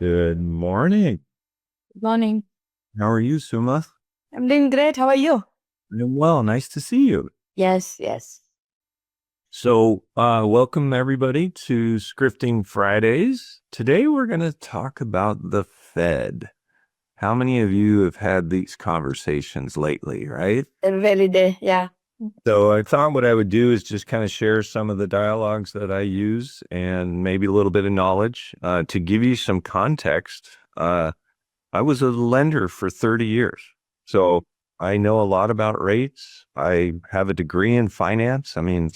Good morning. Good morning. How are you, Suma? I'm doing great. How are you? I'm well. Nice to see you. Yes. So, welcome everybody to Scripting Fridays. Today we're going to talk about the Fed. How many of you have had these conversations lately, right? Every day. Yeah. So I thought what I would do is just kind of share some of the dialogues that I use and maybe a little bit of knowledge to give you some context. I was a lender for 30 years, so I know a lot about rates. I have a degree in finance. I mean,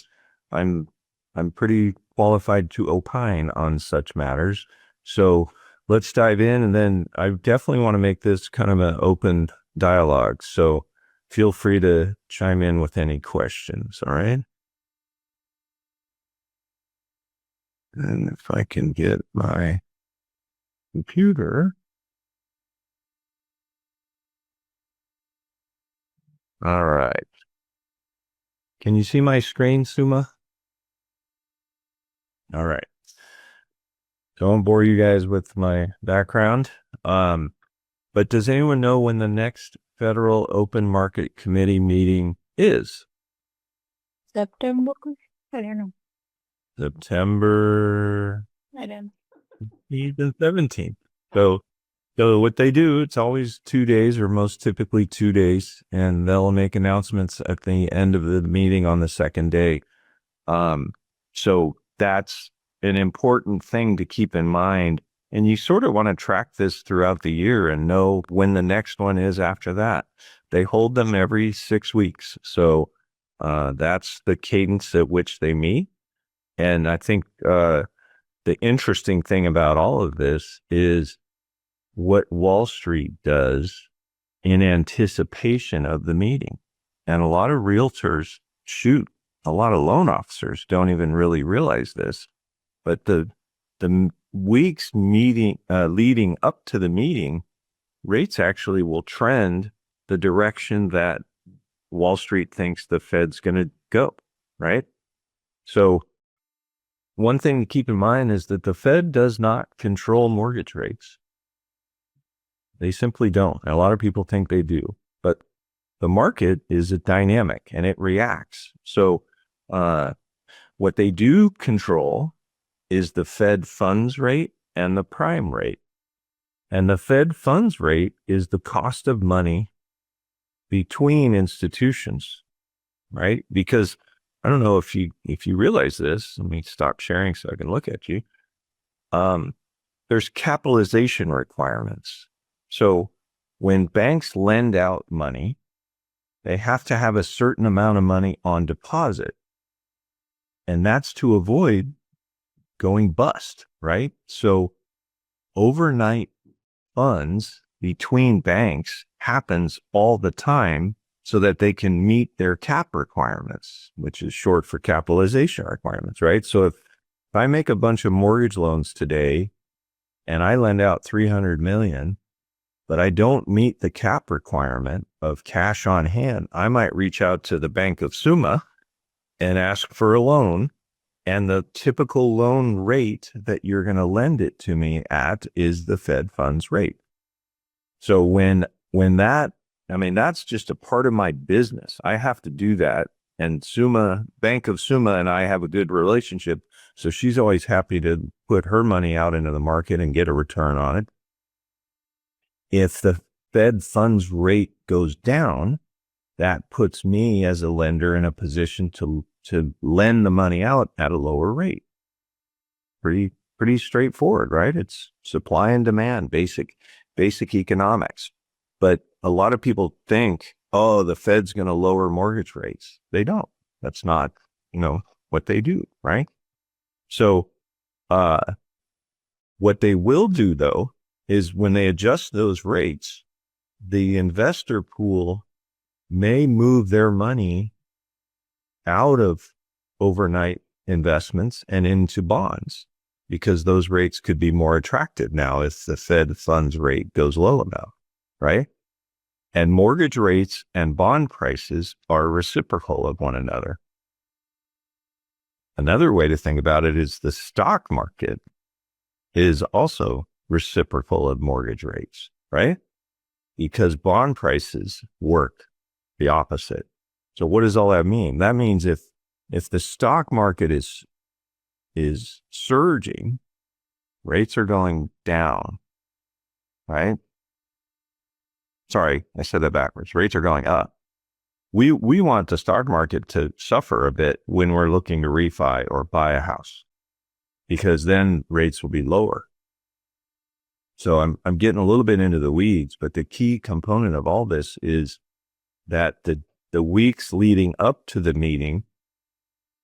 I'm I'm pretty qualified to opine on such matters. So let's dive in, and then I definitely want to make this kind of an open dialogue. So feel free to chime in with any questions. All right. And if I can get my computer. All right. Can you see my screen, Suma? All right. Don't bore you guys with my background. But does anyone know when the next Federal Open Market Committee meeting is? September. I don't know. September I don't 17th. So what they do, it's always 2 days, or most typically 2 days, and they'll make announcements at the end of the meeting on the second day. So that's an important thing to keep in mind. And you sort of want to track this throughout the year and know when the next one is after that. They hold them every 6 weeks. So that's the cadence at which they meet. And I think the interesting thing about all of this is what Wall Street does in anticipation of the meeting. And a lot of realtors, a lot of loan officers don't even really realize this, but the weeks leading up to the meeting, rates actually will trend the direction that Wall Street thinks the Fed's going to go, right? So one thing to keep in mind is that the Fed does not control mortgage rates. They simply don't. A lot of people think they do, but the market is a dynamic and it reacts. So what they do control is the Fed funds rate and the prime rate. And the Fed funds rate is the cost of money between institutions, right? Because I don't know if you realize this. Let me stop sharing so I can look at you. There's capitalization requirements. So when banks lend out money, they have to have a certain amount of money on deposit. And that's to avoid going bust, right? So overnight funds between banks happens all the time so that they can meet their cap requirements, which is short for capitalization requirements, right? So if I make a bunch of mortgage loans today and I lend out 300 million, but I don't meet the cap requirement of cash on hand, I might reach out to the Bank of Suma and ask for a loan. And the typical loan rate that you're going to lend it to me at is the Fed funds rate. So when that, I mean, that's just a part of my business. I have to do that. And Bank of Suma and I have a good relationship. So she's always happy to put her money out into the market and get a return on it. If the Fed funds rate goes down, that puts me as a lender in a position to lend the money out at a lower rate. Pretty straightforward, right? It's supply and demand, basic economics. But a lot of people think, oh, the Fed's going to lower mortgage rates. They don't. That's not, what they do, right? So what they will do, though, is when they adjust those rates, the investor pool may move their money out of overnight investments and into bonds, because those rates could be more attractive now if the Fed funds rate goes low enough, right? And mortgage rates and bond prices are reciprocal of one another. Another way to think about it is the stock market is also reciprocal of mortgage rates, right? Because bond prices work the opposite. So what does all that mean? That means if the stock market is surging, rates are going down, right? Sorry, I said that backwards. Rates are going up. We want the stock market to suffer a bit when we're looking to refi or buy a house, because then rates will be lower. So I'm getting a little bit into the weeds, but the key component of all this is that the weeks leading up to the meeting,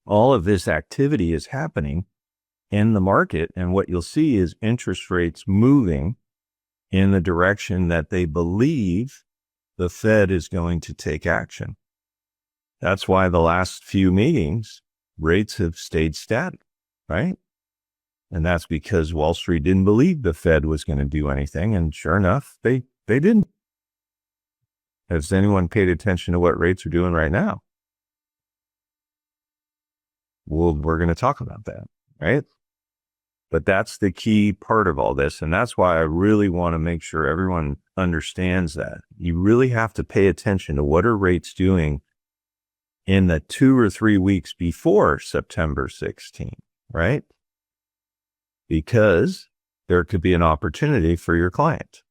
all of this activity is happening in the market. And what you'll see is interest rates moving in the direction that they believe the Fed is going to take action. That's why the last few meetings, rates have stayed static, right? And that's because Wall Street didn't believe the Fed was going to do anything. And sure enough, they didn't. Has anyone paid attention to what rates are doing right now? Well, we're going to talk about that, right? But that's the key part of all this. And that's why I really want to make sure everyone understands that. You really have to pay attention to what are rates doing in the 2 or 3 weeks before September 16th, right? Because there could be an opportunity for your client,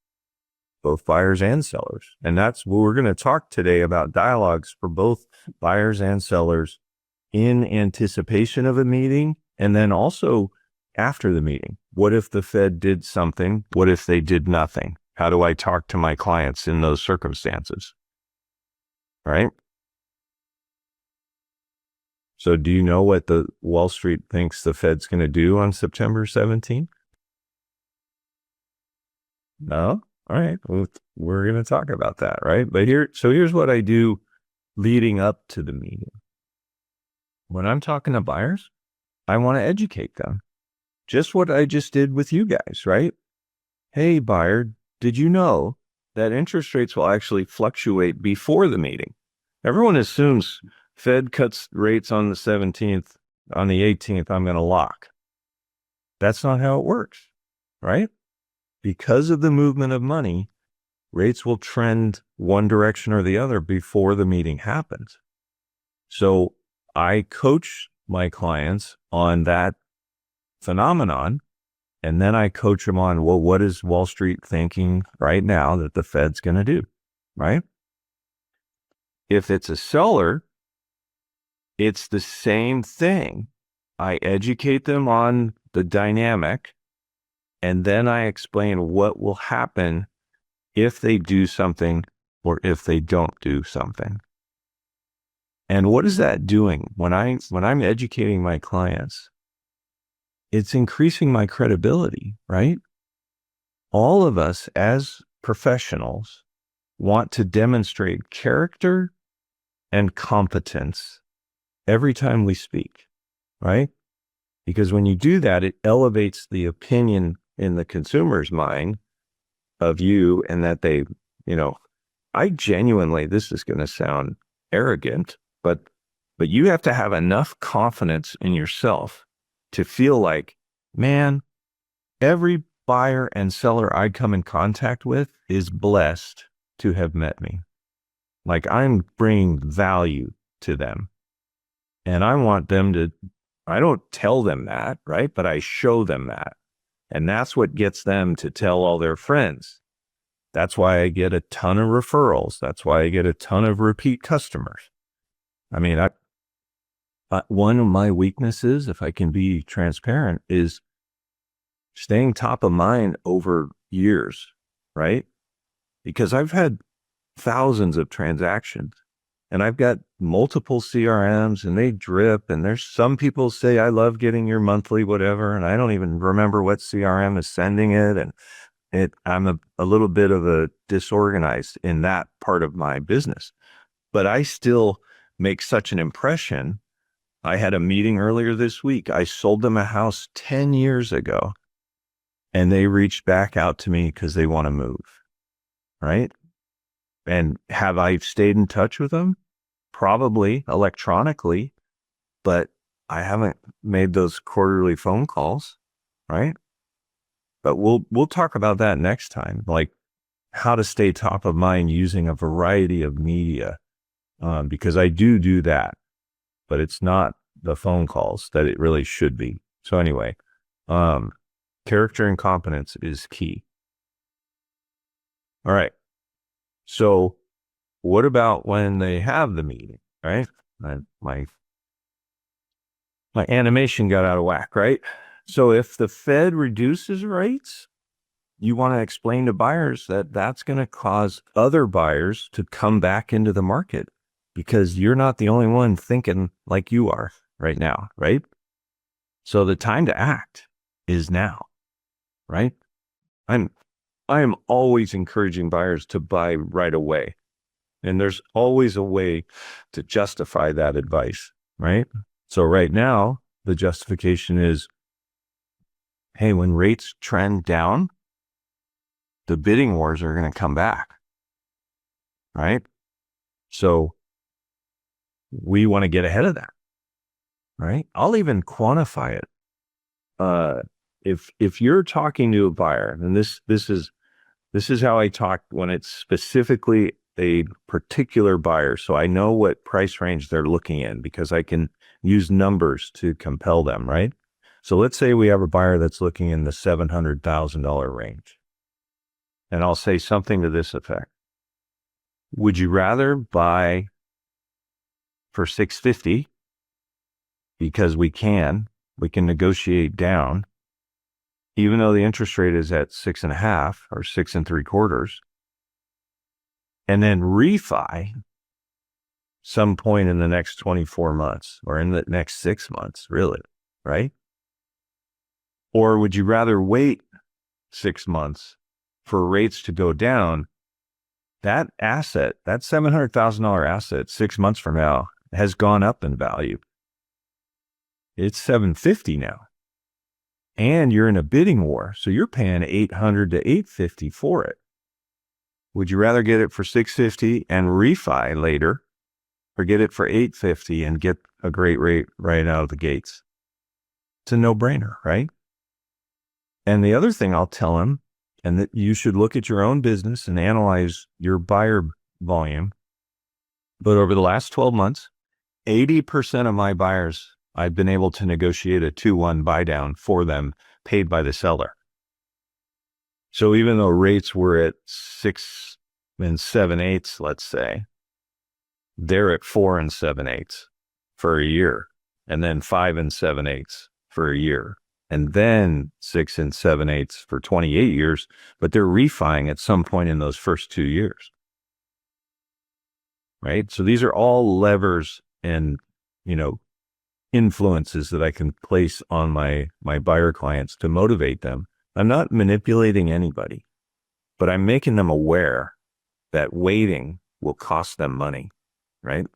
both buyers and sellers. And that's what we're going to talk today about, dialogues for both buyers and sellers in anticipation of a meeting. And then also after the meeting, what if the Fed did something? What if they did nothing? How do I talk to my clients in those circumstances? Right? So do you know what the Wall Street thinks the Fed's going to do on September 17th? No? All right. Well, we're going to talk about that, right? But here's what I do leading up to the meeting. When I'm talking to buyers, I want to educate them. Just what I just did with you guys, right? Hey, buyer, did you know that interest rates will actually fluctuate before the meeting? Everyone assumes Fed cuts rates on the 17th, on the 18th, I'm going to lock. That's not how it works, right? Because of the movement of money, rates will trend one direction or the other before the meeting happens. So I coach my clients on that phenomenon, and then I coach them on, well, what is Wall Street thinking right now that the Fed's going to do, right? If it's a seller, it's the same thing. I educate them on the dynamic, and then I explain what will happen if they do something or if they don't do something. And what is that doing? When I'm educating my clients, it's increasing my credibility, right? All of us as professionals want to demonstrate character and competence every time we speak, right? Because when you do that, it elevates the opinion in the consumer's mind of you, and that they, I genuinely, this is going to sound arrogant, but you have to have enough confidence in yourself to feel like, man, every buyer and seller I come in contact with is blessed to have met me. Like, I'm bringing value to them. And I want them to, I don't tell them that, right? But I show them that. And that's what gets them to tell all their friends. That's why I get a ton of referrals. That's why I get a ton of repeat customers. I mean, one of my weaknesses, if I can be transparent, is staying top of mind over years, right? Because I've had thousands of transactions, and I've got multiple CRMs, and they drip, and there's some people say, I love getting your monthly whatever, and I don't even remember what CRM is sending it. And I'm a little bit of a disorganized in that part of my business, but I still make such an impression. I had a meeting earlier this week. I sold them a house 10 years ago, and they reached back out to me because they want to move, right? And have I stayed in touch with them? Probably electronically, but I haven't made those quarterly phone calls, right? but we'll talk about that next time, like how to stay top of mind using a variety of media, because I do that, but it's not the phone calls that it really should be. So anyway, character and competence is key. All right. So what about when they have the meeting, right? My animation got out of whack, right? So if the Fed reduces rates, you want to explain to buyers that that's going to cause other buyers to come back into the market because you're not the only one thinking like you are right now, right? So the time to act is now, right? I am always encouraging buyers to buy right away. And there's always a way to justify that advice, right? So right now, the justification is, hey, when rates trend down, the bidding wars are going to come back, right? So we want to get ahead of that, right? I'll even quantify it. If you're talking to a buyer, and this is how I talk when it's specifically a particular buyer, so I know what price range they're looking in because I can use numbers to compel them, right? So let's say we have a buyer that's looking in the $700,000 range. And I'll say something to this effect. Would you rather buy for $650 because we can negotiate down, even though the interest rate is at 6.5 or 6 3/4, and then refi some point in the next 24 months or in the next 6 months, really, right? Or would you rather wait 6 months for rates to go down? That asset, that $700,000 asset 6 months from now has gone up in value. It's $750 now. And you're in a bidding war, so you're paying $800 to $850 for it. Would you rather get it for $650 and refi later, or get it for $850 and get a great rate right out of the gates? It's a no-brainer, right? And the other thing I'll tell them, and that you should look at your own business and analyze your buyer volume. But over the last 12 months, 80% of my buyers, I've been able to negotiate a 2-1 buy down for them paid by the seller. So even though rates were at 6 7/8, let's say, they're at 4 7/8 for a year, and then 5 7/8 for a year, and then 6 7/8 for 28 years, but they're refining at some point in those first 2 years. Right? So these are all levers and, influences that I can place on my buyer clients to motivate them. I'm not manipulating anybody, but I'm making them aware that waiting will cost them money, right?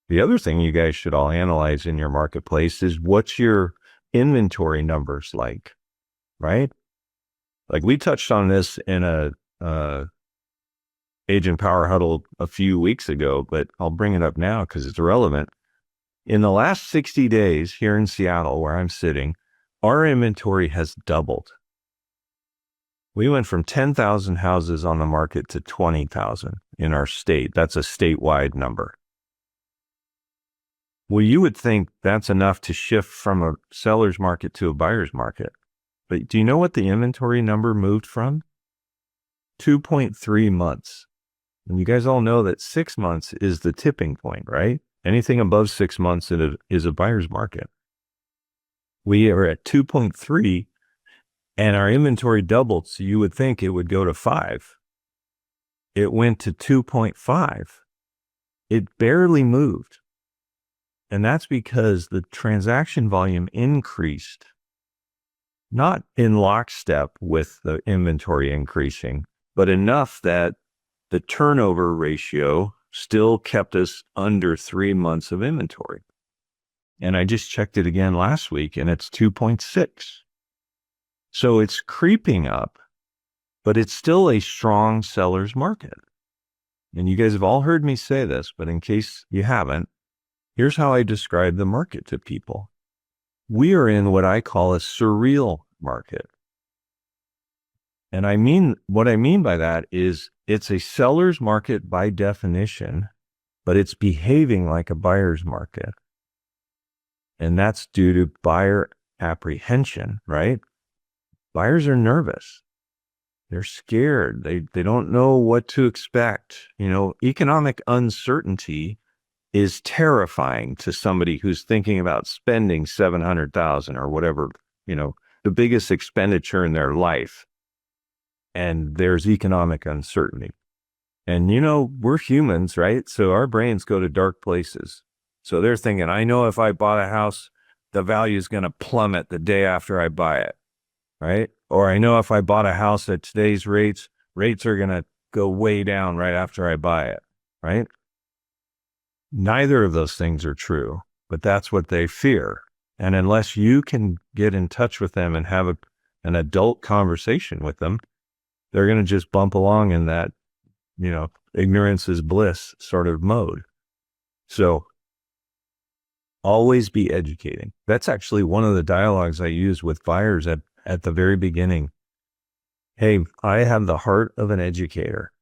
The other thing you guys should all analyze in your marketplace is what's your inventory numbers like, right? Like we touched on this in a Agent Power Huddle a few weeks ago, but I'll bring it up now because it's relevant. In the last 60 days here in Seattle, where I'm sitting, our inventory has doubled. We went from 10,000 houses on the market to 20,000 in our state. That's a statewide number. Well, you would think that's enough to shift from a seller's market to a buyer's market. But do you know what the inventory number moved from? 2.3 months. And you guys all know that 6 months is the tipping point, right? Anything above 6 months is a buyer's market. We are at 2.3 and our inventory doubled. So you would think it would go to 5. It went to 2.5. It barely moved. And that's because the transaction volume increased, not in lockstep with the inventory increasing, but enough that the turnover ratio still kept us under 3 months of inventory. And I just checked it again last week and it's 2.6. So it's creeping up, but it's still a strong seller's market. And you guys have all heard me say this, but in case you haven't, here's how I describe the market to people. We are in what I call a surreal market. And what I mean by that is it's a seller's market by definition, but it's behaving like a buyer's market. And that's due to buyer apprehension, right? Buyers are nervous. They're scared. They don't know what to expect. Economic uncertainty is terrifying to somebody who's thinking about spending $700,000 or whatever, the biggest expenditure in their life. And there's economic uncertainty. And, we're humans, right? So our brains go to dark places. So they're thinking, I know if I bought a house, the value is going to plummet the day after I buy it, right? Or I know if I bought a house at today's rates are going to go way down right after I buy it, right? Neither of those things are true, but that's what they fear. And unless you can get in touch with them and have an adult conversation with them, they're going to just bump along in that, ignorance is bliss sort of mode. So always be educating. That's actually one of the dialogues I use with buyers at the very beginning. Hey, I have the heart of an educator,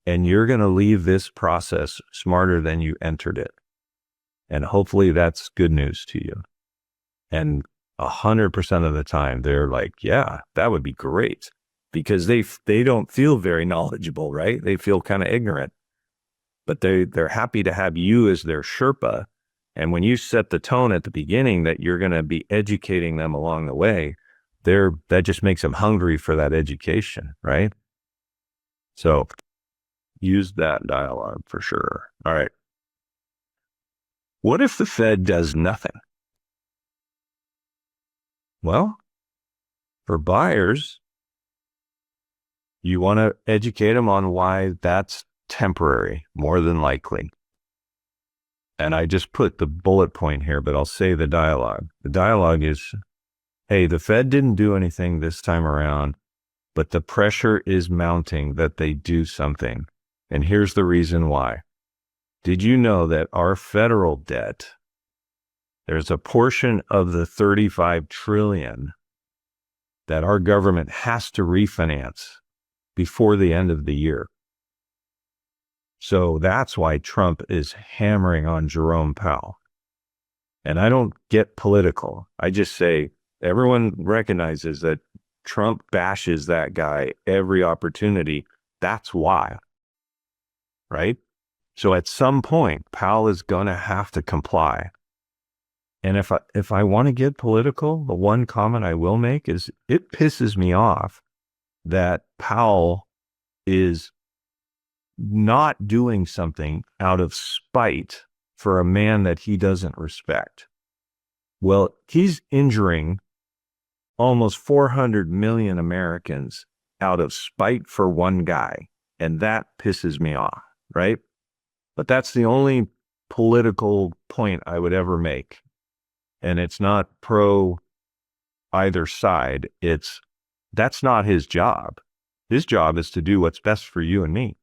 and you're going to leave this process smarter than you entered it. And hopefully that's good news to you. And 100% of the time they're like, yeah, that would be great, because they don't feel very knowledgeable, right? They feel kind of ignorant, but they're happy to have you as their Sherpa. And when you set the tone at the beginning that you're going to be educating them along the way, that just makes them hungry for that education, right? So use that dialogue for sure. All right. What if the Fed does nothing? Well, for buyers, you want to educate them on why that's temporary, more than likely. And I just put the bullet point here, but I'll say the dialogue. The dialogue is, hey, the Fed didn't do anything this time around, but the pressure is mounting that they do something. And here's the reason why. Did you know that our federal debt, there's a portion of the 35 trillion that our government has to refinance before the end of the year? So that's why Trump is hammering on Jerome Powell. And I don't get political. I just say everyone recognizes that Trump bashes that guy every opportunity. That's why, right? So at some point, Powell is going to have to comply. And if I want to get political, the one comment I will make is it pisses me off that Powell is not doing something out of spite for a man that he doesn't respect. Well, he's injuring almost 400 million Americans out of spite for one guy. And that pisses me off, right? But that's the only political point I would ever make. And it's not pro either side. That's not his job. His job is to do what's best for you and me.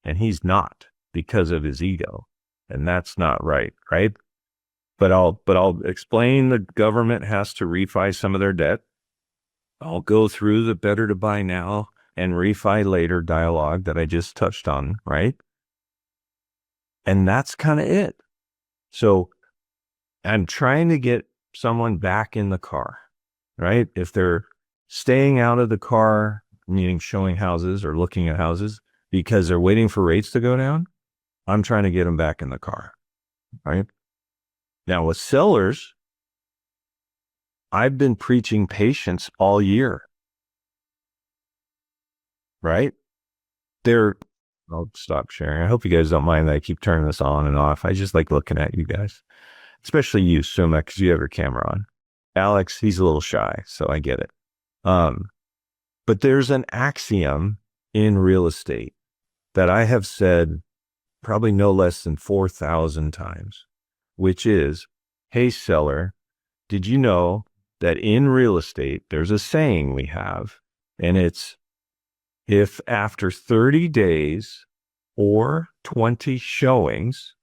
And he's not, because of his ego. And that's not right, right? But I'll explain the government has to refi some of their debt. I'll go through the better to buy now and refi later dialogue that I just touched on, right? And that's kind of it. So I'm trying to get someone back in the car, right? If they're staying out of the car, meaning showing houses or looking at houses because they're waiting for rates to go down, I'm trying to get them back in the car, right? Now with sellers, I've been preaching patience all year, right? I'll stop sharing. I hope you guys don't mind that I keep turning this on and off. I just like looking at you guys, especially you, Suma, because you have your camera on. Alex, he's a little shy, so I get it. But there's an axiom in real estate that I have said probably no less than 4,000 times, which is, hey, seller, did you know that in real estate, there's a saying we have, and it's, if after 30 days or 20 showings,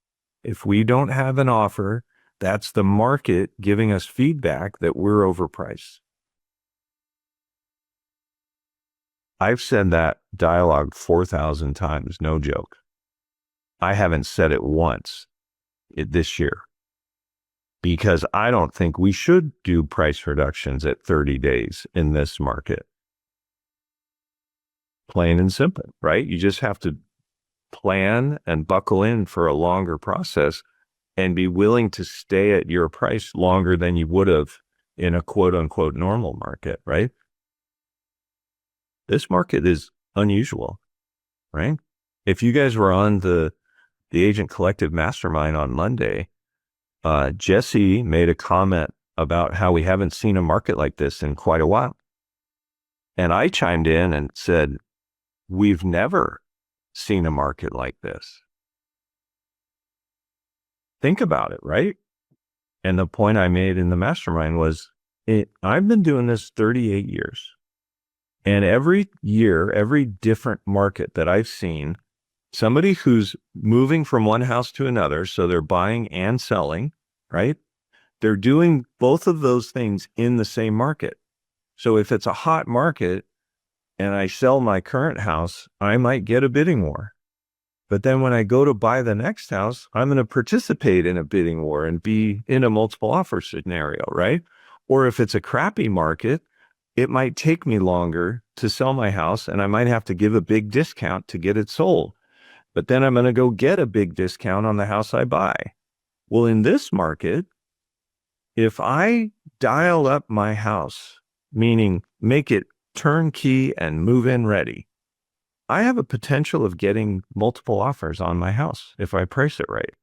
if we don't have an offer, that's the market giving us feedback that we're overpriced. I've said that dialogue 4,000 times, no joke. I haven't said it once this year because I don't think we should do price reductions at 30 days in this market. Plain and simple, right? You just have to plan and buckle in for a longer process and be willing to stay at your price longer than you would have in a quote unquote normal market, right? This market is unusual, right? If you guys were on the Agent Collective Mastermind on Monday, Jesse made a comment about how we haven't seen a market like this in quite a while. And I chimed in and said, we've never seen a market like this. Think about it, right? And the point I made in the mastermind was, I've been doing this 38 years. And every year, every different market that I've seen, somebody who's moving from one house to another, so they're buying and selling, right? They're doing both of those things in the same market. So if it's a hot market and I sell my current house, I might get a bidding war. But then when I go to buy the next house, I'm going to participate in a bidding war and be in a multiple offer scenario, right? Or if it's a crappy market, it might take me longer to sell my house and I might have to give a big discount to get it sold. But then I'm going to go get a big discount on the house I buy. Well, in this market, if I dial up my house, meaning make it turnkey and move-in ready, I have a potential of getting multiple offers on my house if I price it right.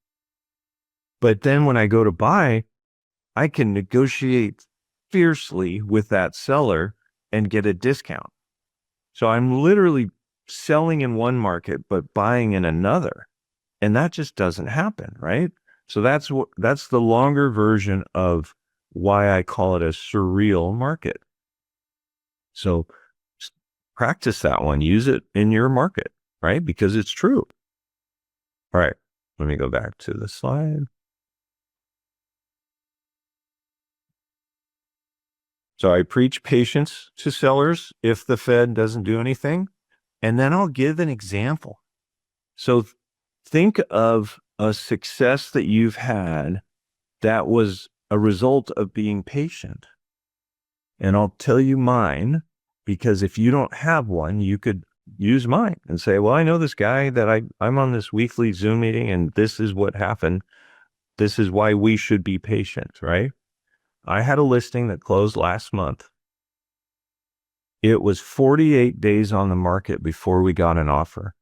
But then when I go to buy, I can negotiate fiercely with that seller and get a discount. So I'm literally selling in one market, but buying in another. And that just doesn't happen, right? So that's the longer version of why I call it a surreal market. So practice that one, use it in your market, right? Because it's true. All right, let me go back to the slide. So I preach patience to sellers if the Fed doesn't do anything, and then I'll give an example. So think of a success that you've had that was a result of being patient. And I'll tell you mine, because if you don't have one, you could use mine and say, well, I know this guy that I'm on this weekly Zoom meeting and this is what happened. This is why we should be patient, right? I had a listing that closed last month. It was 48 days on the market before we got an offer.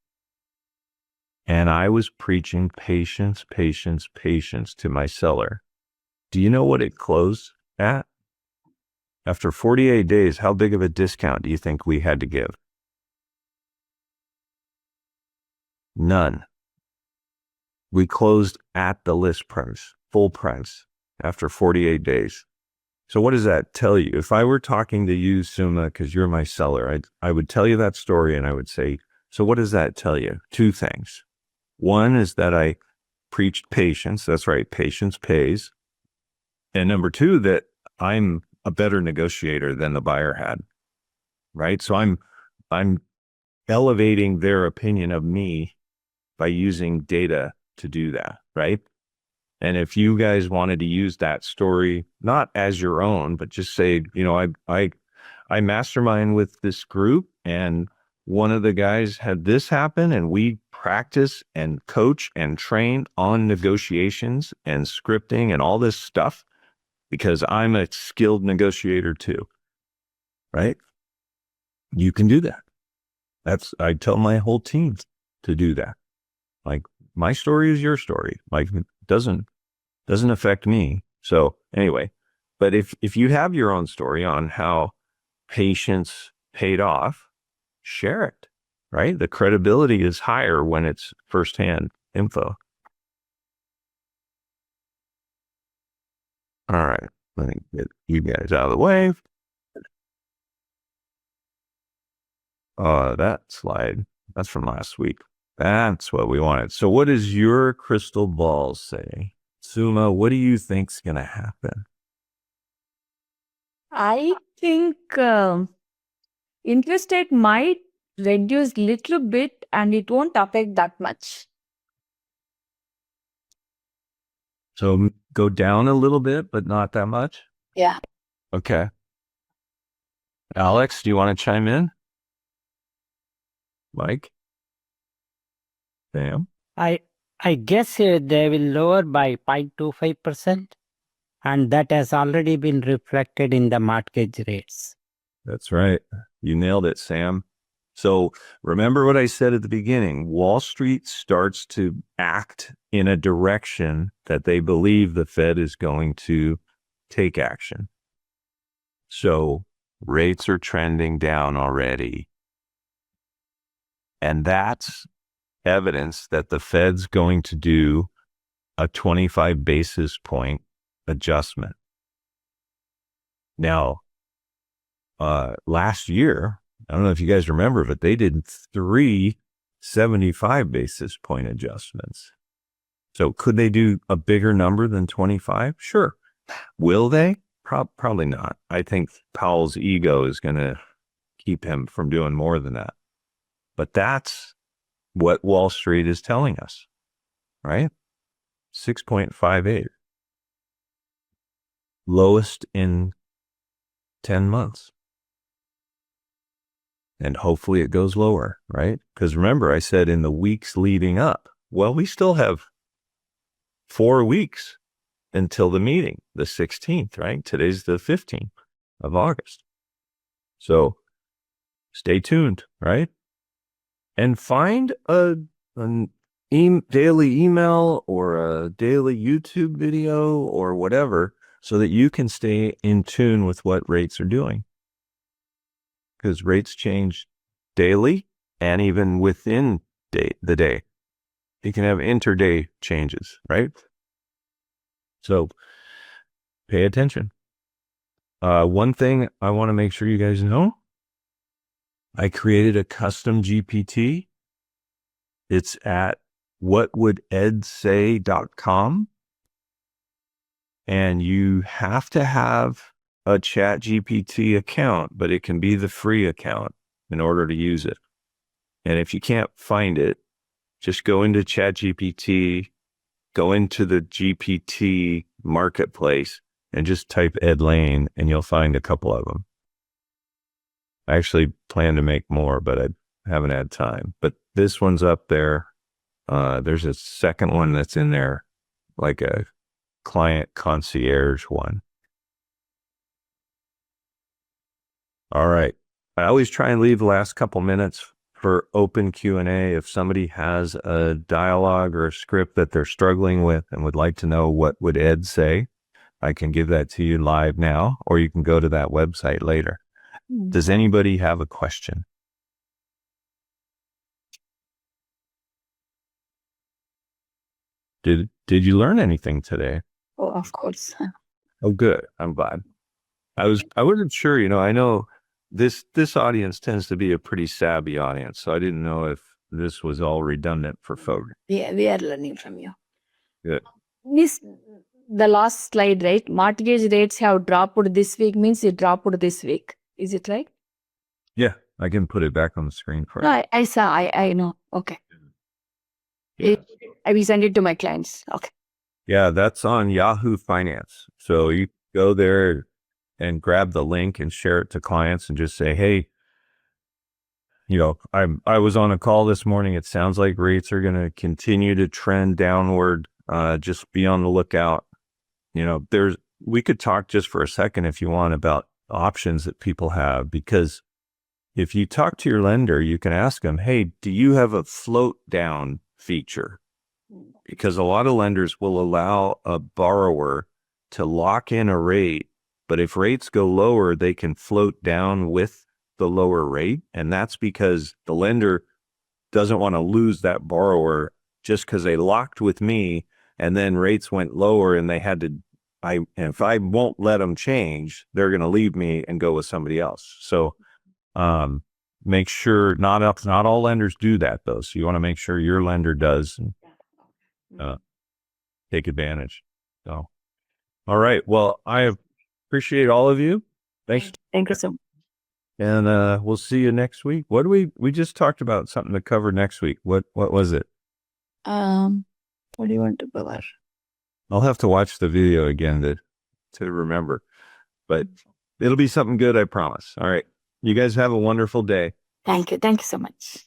And I was preaching patience, patience, patience to my seller. Do you know what it closed at? After 48 days, how big of a discount do you think we had to give? None. We closed at the list price, full price, after 48 days. So what does that tell you? If I were talking to you, Suma, because you're my seller, I would tell you that story and I would say, so what does that tell you? Two things. One is that I preached patience. That's right. Patience pays. And number two, that I'm a better negotiator than the buyer had. Right. So I'm elevating their opinion of me by using data to do that. Right. And if you guys wanted to use that story, not as your own, but just say, you know, I mastermind with this group and one of the guys had this happen and we practice and coach and train on negotiations and scripting and all this stuff because I'm a skilled negotiator too, right? You can do that. I tell my whole team to do that. Like my story is your story. Like it doesn't affect me. So anyway, but if you have your own story on how patience paid off, share it, right? The credibility is higher when it's firsthand info. All right, let me get you guys out of the way. That slide, that's from last week. That's what we wanted. So what does your crystal ball say? Suma, what do you think's going to happen? I think interest rate might reduce little bit and it won't affect that much. So go down a little bit, but not that much. Yeah. Okay. Alex, do you want to chime in? Mike? Sam? I guess they will lower by 0.25%, and that has already been reflected in the mortgage rates. That's right. You nailed it, Sam. So remember what I said at the beginning. Wall Street starts to act in a direction that they believe the Fed is going to take action. So rates are trending down already. And that's evidence that the Fed's going to do a 25 basis point adjustment. Now, last year, I don't know if you guys remember, but they did 3 75 basis point adjustments. So could they do a bigger number than 25? Sure. Will they? Probably not. I think Powell's ego is going to keep him from doing more than that. But that's what Wall Street is telling us, right? 6.58. Lowest in 10 months. And hopefully it goes lower, right? Because remember, I said in the weeks leading up, well, we still have 4 weeks until the meeting, the 16th, right? Today's the 15th of August. So stay tuned, right? And find an daily email or a daily YouTube video or whatever so that you can stay in tune with what rates are doing. Because rates change daily and even within the day. You can have interday changes, right? So pay attention. One thing I want to make sure you guys know, I created a custom GPT. It's at whatwouldEdsay.com. And you have to have a Chat GPT account, but it can be the free account in order to use it. And if you can't find it, just go into Chat GPT, go into the GPT marketplace and just type Ed Laine and you'll find a couple of them. I actually plan to make more, but I haven't had time. But this one's up there. There's a second one that's in there, like a client concierge one. All right. I always try and leave the last couple minutes for open Q&A. If somebody has a dialogue or a script that they're struggling with and would like to know what would Ed say, I can give that to you live now, or you can go to that website later. Does anybody have a question? Did you learn anything today? Oh, of course. Oh, good. I'm glad. I wasn't sure, I know this audience tends to be a pretty savvy audience, so I didn't know if this was all redundant for folks. Yeah, we are learning from you. Good. The last slide, right? Mortgage rates have dropped this week means it dropped this week. Is it right? Yeah, I can put it back on the screen for you. No, I saw. I know. Okay. Yeah. I will send it to my clients. Okay. Yeah, that's on Yahoo Finance. So you go there and grab the link and share it to clients and just say, hey, I was on a call this morning. It sounds like rates are going to continue to trend downward. Just be on the lookout. We could talk just for a second if you want about options that people have, because if you talk to your lender, you can ask them, hey, do you have a float down feature? Because a lot of lenders will allow a borrower to lock in a rate, but if rates go lower, they can float down with the lower rate. And that's because the lender doesn't want to lose that borrower just because they locked with me and then rates went lower and they had to, if I won't let them change, they're going to leave me and go with somebody else. So, make sure not all lenders do that though. So you want to make sure your lender does take advantage. So, all right. Well, I appreciate all of you. Thanks. Thank you so much. And we'll see you next week. What do we just talked about something to cover next week. What was it? What do you want to cover? I'll have to watch the video again to remember. But it'll be something good, I promise. All right. You guys have a wonderful day. Thank you. Thank you so much.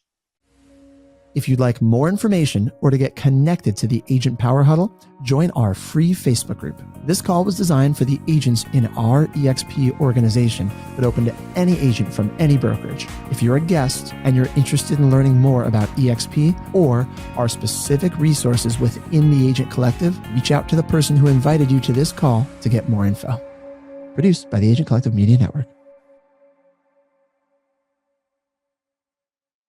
If you'd like more information or to get connected to the Agent Power Huddle, join our free Facebook group. This call was designed for the agents in our EXP organization, but open to any agent from any brokerage. If you're a guest and you're interested in learning more about EXP or our specific resources within the Agent Collective, reach out to the person who invited you to this call to get more info. Produced by the Agent Collective Media Network.